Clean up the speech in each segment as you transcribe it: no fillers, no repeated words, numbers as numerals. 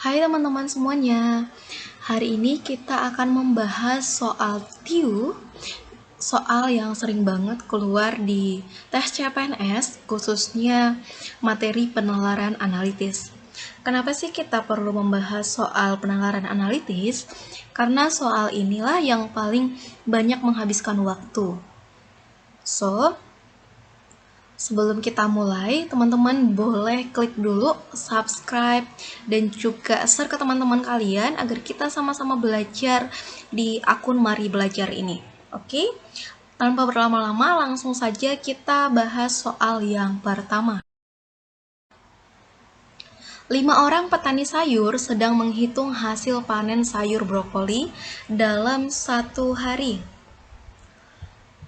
Hai teman-teman semuanya. Hari ini kita akan membahas soal TIU, soal yang sering banget keluar di tes CPNS, khususnya materi penalaran analitis. Kenapa sih kita perlu membahas soal penalaran analitis? Karena soal inilah yang paling banyak menghabiskan waktu. Sebelum kita mulai, teman-teman boleh klik dulu subscribe dan juga share ke teman-teman kalian agar kita sama-sama belajar di akun Mari Belajar ini. Oke? Tanpa berlama-lama, langsung saja kita bahas soal yang pertama. 5 orang petani sayur sedang menghitung hasil panen sayur brokoli dalam 1 hari.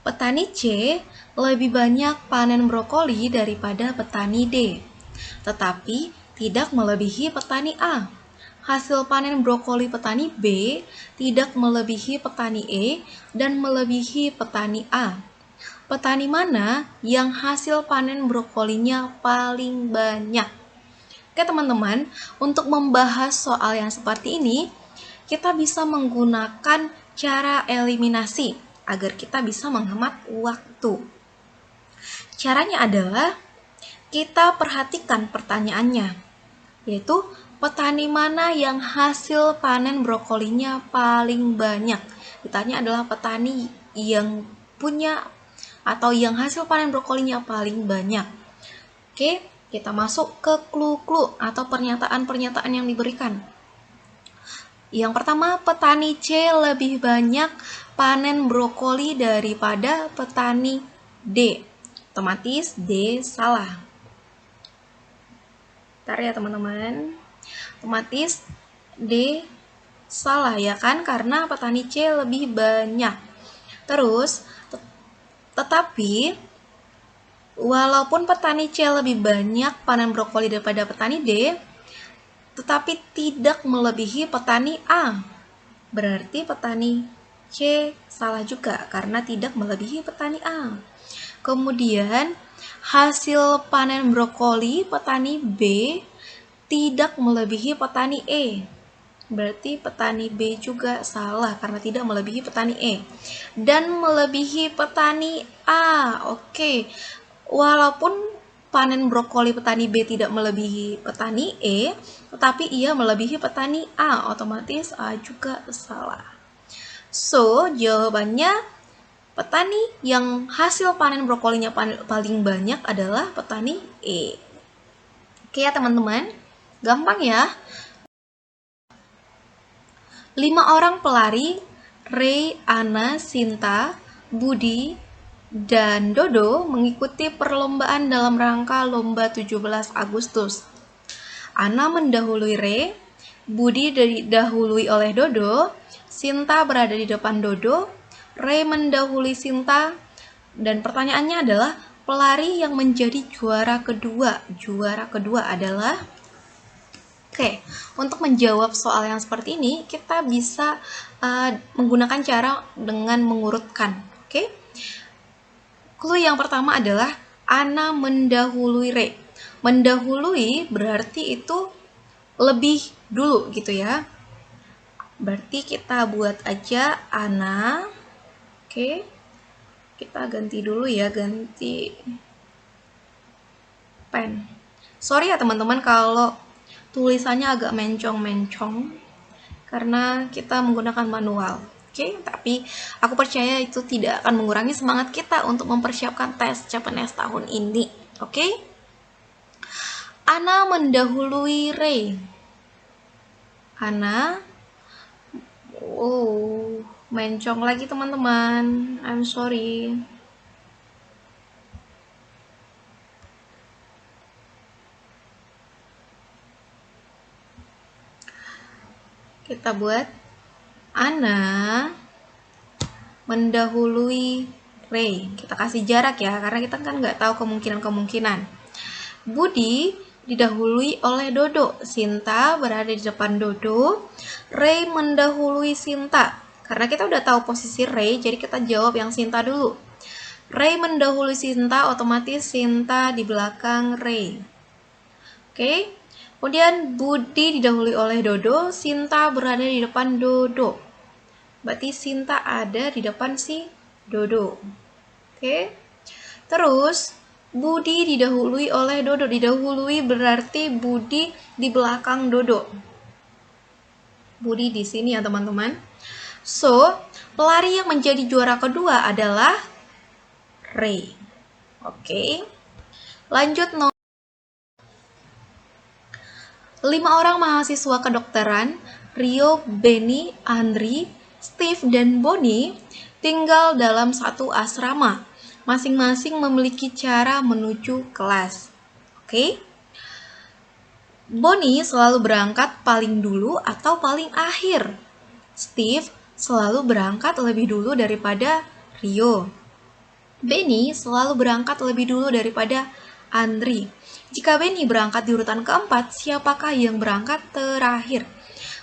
Petani C lebih banyak panen brokoli daripada petani D, tetapi tidak melebihi petani A. Hasil panen brokoli petani B tidak melebihi petani E dan melebihi petani A. Petani mana yang hasil panen brokolinya paling banyak? Oke teman-teman, untuk membahas soal yang seperti ini, kita bisa menggunakan cara eliminasi agar kita bisa menghemat waktu. Caranya adalah kita perhatikan pertanyaannya, yaitu petani mana yang hasil panen brokolinya paling banyak. Ditanya adalah petani yang punya atau yang hasil panen brokolinya paling banyak. Oke, kita masuk ke clue-clue atau pernyataan-pernyataan yang diberikan. Yang pertama, petani C lebih banyak panen brokoli daripada petani D. Otomatis D salah. Bentar ya teman-teman. Otomatis D salah ya kan, karena petani C lebih banyak. Terus, tetapi walaupun petani C lebih banyak panen brokoli daripada petani D, tetapi tidak melebihi petani A. Berarti petani C salah juga karena tidak melebihi petani A. Kemudian hasil panen brokoli petani B tidak melebihi petani E. Berarti petani B juga salah karena tidak melebihi petani E. Dan melebihi petani A. Oke. Walaupun panen brokoli petani B tidak melebihi petani E, tetapi ia melebihi petani A. Otomatis A juga salah. Jawabannya petani yang hasil panen brokolinya paling banyak adalah petani E. Oke ya teman-teman, gampang ya. 5 orang pelari, Ray, Ana, Sinta, Budi, dan Dodo mengikuti perlombaan dalam rangka lomba 17 Agustus. Ana mendahului Ray, Budi didahului oleh Dodo, Sinta berada di depan Dodo, Ray mendahului Sinta, dan pertanyaannya adalah pelari yang menjadi juara kedua. Juara kedua adalah... Oke, untuk menjawab soal yang seperti ini, kita bisa menggunakan cara dengan mengurutkan. Oke, clue yang pertama adalah Ana mendahului Ray. Mendahului berarti itu lebih dulu gitu ya. Berarti kita buat aja Ana. Oke, kita ganti dulu ya, ganti pen. Sorry ya teman-teman kalau tulisannya agak mencong-mencong karena kita menggunakan manual. Oke, tapi aku percaya itu tidak akan mengurangi semangat kita untuk mempersiapkan tes CPNS tahun ini. Oke? Ana mendahului Ray. Ana, mencong lagi teman-teman. I'm sorry. Kita buat Ana mendahului Ray. Kita kasih jarak ya, karena kita kan nggak tahu kemungkinan-kemungkinan. Budi didahului oleh Dodo. Sinta berada di depan Dodo. Ray mendahului Sinta. Karena kita udah tahu posisi Ray, jadi kita jawab yang Sinta dulu. Ray mendahului Sinta, otomatis Sinta di belakang Ray. Oke. Kemudian Budi didahului oleh Dodo, Sinta berada di depan Dodo. Berarti Sinta ada di depan si Dodo. Oke. Terus Budi didahului oleh Dodo. Didahului berarti Budi di belakang Dodo. Budi di sini ya teman-teman. So, pelari yang menjadi juara kedua adalah Ray. Oke. Lanjut 5 orang mahasiswa kedokteran, Rio, Benny, Andri, Steve, dan Bonnie tinggal dalam satu asrama. Masing-masing memiliki cara menuju kelas. Oke. Bonnie selalu berangkat paling dulu atau paling akhir. Steve selalu berangkat lebih dulu daripada Rio. Benny selalu berangkat lebih dulu daripada Andri. Jika Benny berangkat di urutan keempat, siapakah yang berangkat terakhir?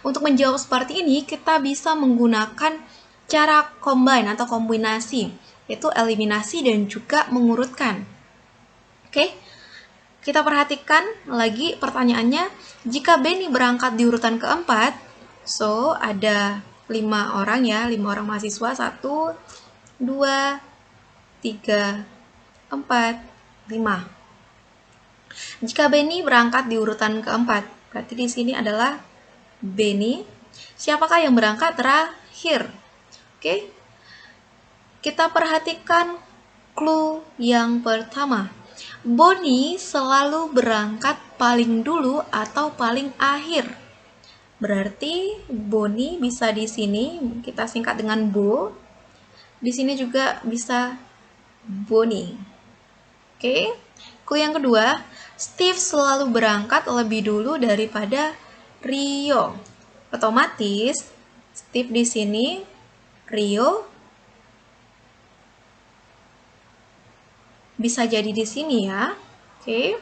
Untuk menjawab seperti ini, kita bisa menggunakan cara combine atau kombinasi, yaitu eliminasi dan juga mengurutkan. Oke, kita perhatikan lagi pertanyaannya. Jika Benny berangkat di urutan keempat, so ada 5 orang ya, 5 orang mahasiswa, 1, 2, 3, 4, 5. Jika Benny berangkat di urutan keempat, berarti di sini adalah Benny. Siapakah yang berangkat terakhir? Oke. Kita perhatikan clue yang pertama. Bonnie selalu berangkat paling dulu atau paling akhir. Berarti Bonnie bisa di sini kita singkat dengan Bo. Di sini juga bisa Bonnie. Oke. Clue yang kedua, Steve selalu berangkat lebih dulu daripada Rio. Otomatis Steve di sini, Rio bisa jadi di sini ya. Oke.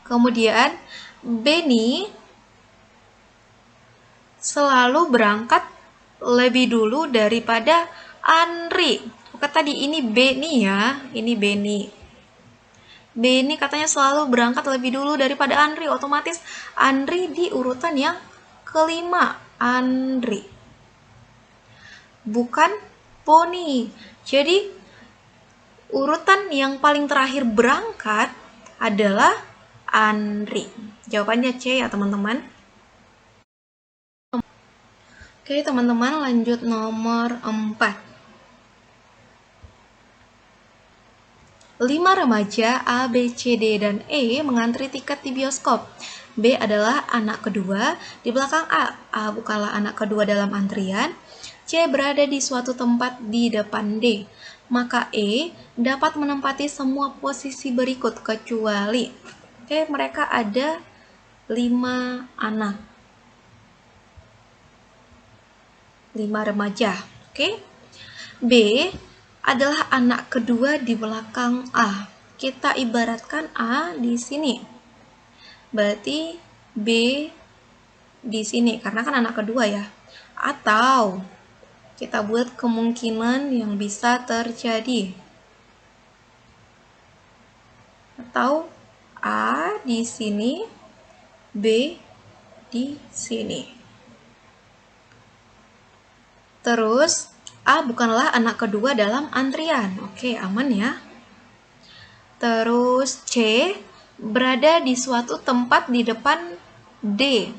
Kemudian Benny selalu berangkat lebih dulu daripada Andri. Oke, tadi ini Benny ya, ini Benny. Benny katanya selalu berangkat lebih dulu daripada Andri. Otomatis Andri di urutan yang kelima. Andri. Bukan Bonnie. Jadi urutan yang paling terakhir berangkat adalah Andri. Jawabannya C ya teman-teman. Oke teman-teman, lanjut nomor 4. 5 remaja A, B, C, D, dan E mengantri tiket di bioskop. B adalah anak kedua di belakang A. A bukanlah anak kedua dalam antrian. C berada di suatu tempat di depan D. Maka E dapat menempati semua posisi berikut kecuali. Oke, mereka ada 5 anak. 5 remaja. Oke. B adalah anak kedua di belakang A. Kita ibaratkan A di sini. Berarti B di sini karena kan anak kedua ya. Atau kita buat kemungkinan yang bisa terjadi. Atau A di sini, B di sini. Terus A bukanlah anak kedua dalam antrian. Oke, aman ya. Terus C berada di suatu tempat di depan D.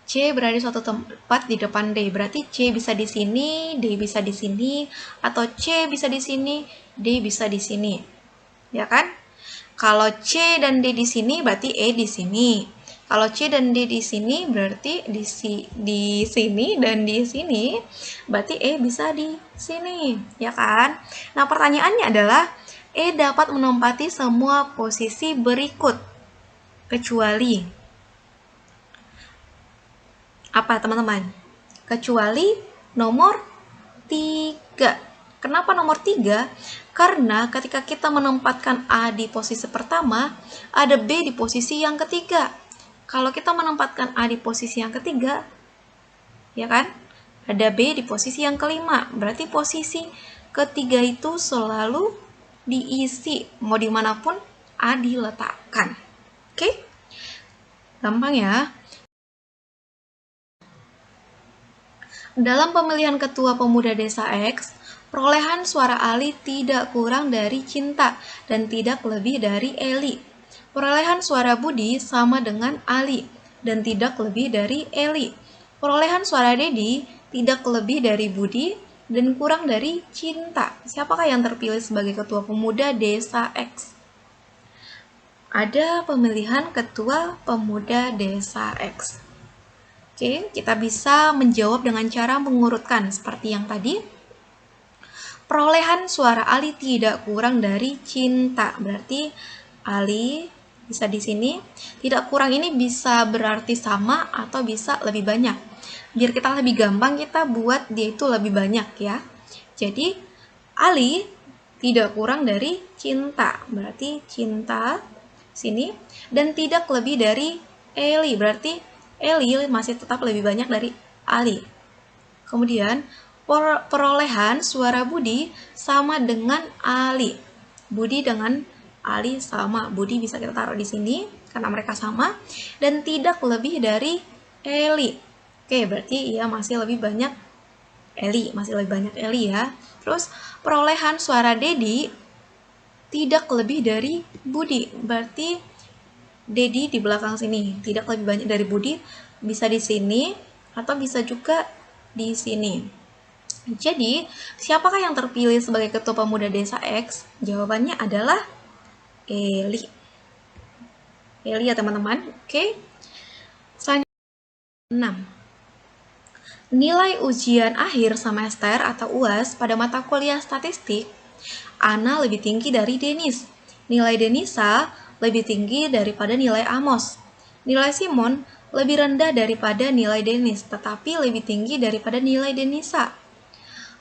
C berada di suatu tempat di depan D. Berarti C bisa di sini, D bisa di sini, atau C bisa di sini, D bisa di sini. Ya kan? Kalau C dan D di sini berarti E di sini. Kalau C dan D di sini berarti di sini dan di sini berarti E bisa di sini, ya kan? Nah, pertanyaannya adalah E dapat menempati semua posisi berikut kecuali apa, teman-teman? Kecuali nomor 3. Kenapa nomor 3? Karena ketika kita menempatkan A di posisi pertama, ada B di posisi yang ketiga. Kalau kita menempatkan A di posisi yang ketiga, ya kan? Ada B di posisi yang kelima. Berarti posisi ketiga itu selalu diisi, mau dimanapun A diletakkan. Oke? Gampang ya. Dalam pemilihan ketua pemuda desa X, perolehan suara Ali tidak kurang dari Cinta dan tidak lebih dari Eli. Perolehan suara Budi sama dengan Ali dan tidak lebih dari Eli. Perolehan suara Dedi tidak lebih dari Budi dan kurang dari Cinta. Siapakah yang terpilih sebagai ketua pemuda desa X? Ada pemilihan ketua pemuda desa X. Oke, kita bisa menjawab dengan cara mengurutkan seperti yang tadi. Perolehan suara Ali tidak kurang dari Cinta. Berarti Ali bisa di sini. Tidak kurang ini bisa berarti sama atau bisa lebih banyak. Biar kita lebih gampang, kita buat dia itu lebih banyak ya. Jadi Ali tidak kurang dari Cinta. Berarti Cinta sini. Dan tidak lebih dari Eli. Berarti Eli masih tetap lebih banyak dari Ali. Kemudian perolehan suara Budi sama dengan Ali. Budi dengan Ali sama. Budi bisa kita taruh di sini karena mereka sama. Dan tidak lebih dari Eli. Oke, berarti ia masih lebih banyak Eli. Masih lebih banyak Eli ya. Terus perolehan suara Dedi tidak lebih dari Budi. Berarti Dedi di belakang sini. Tidak lebih banyak dari Budi. Bisa di sini atau bisa juga di sini. Jadi, siapakah yang terpilih sebagai ketua pemuda desa X? Jawabannya adalah Eli. Eli ya teman-teman. Oke. Selanjutnya 6. Nilai ujian akhir semester atau UAS pada mata kuliah statistik, Ana lebih tinggi dari Denis. Nilai Denisa lebih tinggi daripada nilai Amos. Nilai Simon lebih rendah daripada nilai Denis, tetapi lebih tinggi daripada nilai Denisa.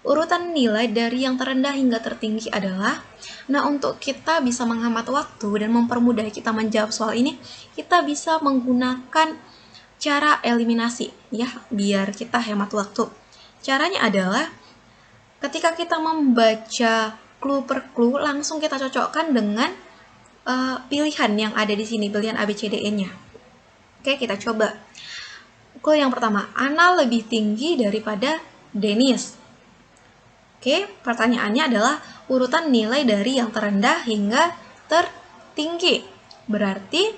Urutan nilai dari yang terendah hingga tertinggi adalah, nah untuk kita bisa menghemat waktu dan mempermudah kita menjawab soal ini, kita bisa menggunakan cara eliminasi ya, biar kita hemat waktu. Caranya adalah, ketika kita membaca clue per clue, langsung kita cocokkan dengan pilihan yang ada di sini, pilihan ABCDE-nya. Oke, kita coba. Clue yang pertama, Ana lebih tinggi daripada Denis. Oke, pertanyaannya adalah urutan nilai dari yang terendah hingga tertinggi. Berarti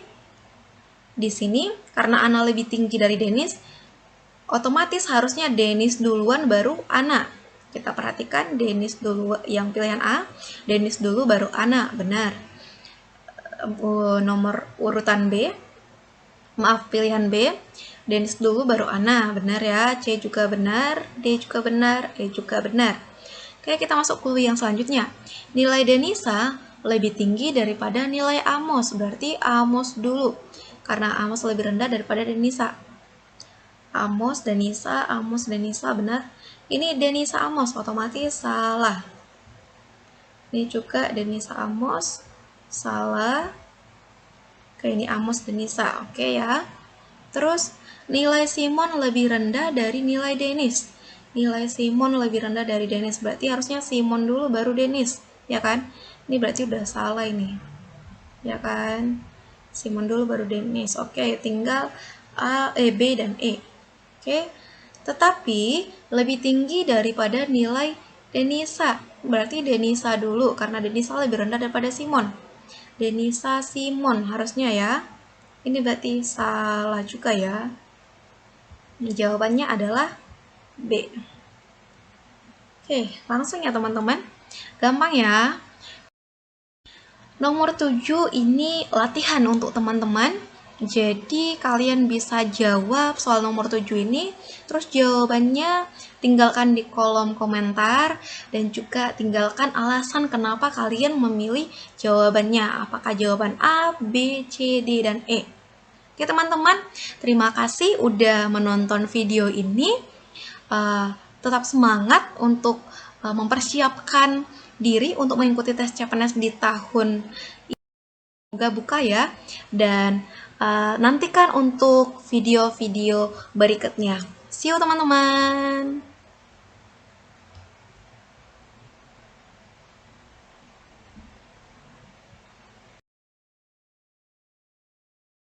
di sini karena Ana lebih tinggi dari Denis, otomatis harusnya Denis duluan baru Ana. Kita perhatikan Denis dulu yang pilihan A, Denis dulu baru Ana, benar. Nomor urutan B, maaf pilihan B, Denis dulu baru Ana, benar ya. C juga benar, D juga benar, E juga benar. Oke, kita masuk clue yang selanjutnya. Nilai Denisa lebih tinggi daripada nilai Amos, berarti Amos dulu. Karena Amos lebih rendah daripada Denisa. Amos, Denisa, benar. Ini Denisa Amos, otomatis salah. Ini juga Denisa Amos, salah. Oke, ini Amos, Denisa, oke ya. Terus, nilai Simon lebih rendah dari nilai Denis. Nilai Simon lebih rendah dari Denis, berarti harusnya Simon dulu baru Denis, ya kan? Ini berarti udah salah ini, ya kan? Simon dulu baru Denis. Oke, tinggal A, B, dan E. Oke, tetapi lebih tinggi daripada nilai Denisa, berarti Denisa dulu, karena Denisa lebih rendah daripada Simon. Denisa Simon harusnya ya. Ini berarti salah juga ya. Jawabannya adalah B. Oke, langsung ya teman-teman. Gampang ya. Nomor 7 ini latihan untuk teman-teman. Jadi kalian bisa jawab soal nomor 7 ini. Terus jawabannya tinggalkan di kolom komentar. Dan juga tinggalkan alasan kenapa kalian memilih jawabannya. Apakah jawaban A, B, C, D, dan E. Oke teman-teman, terima kasih udah menonton video ini. Tetap semangat untuk mempersiapkan diri untuk mengikuti tes CPNS di tahun ini. Buka ya, dan nantikan untuk video-video berikutnya. See you teman-teman.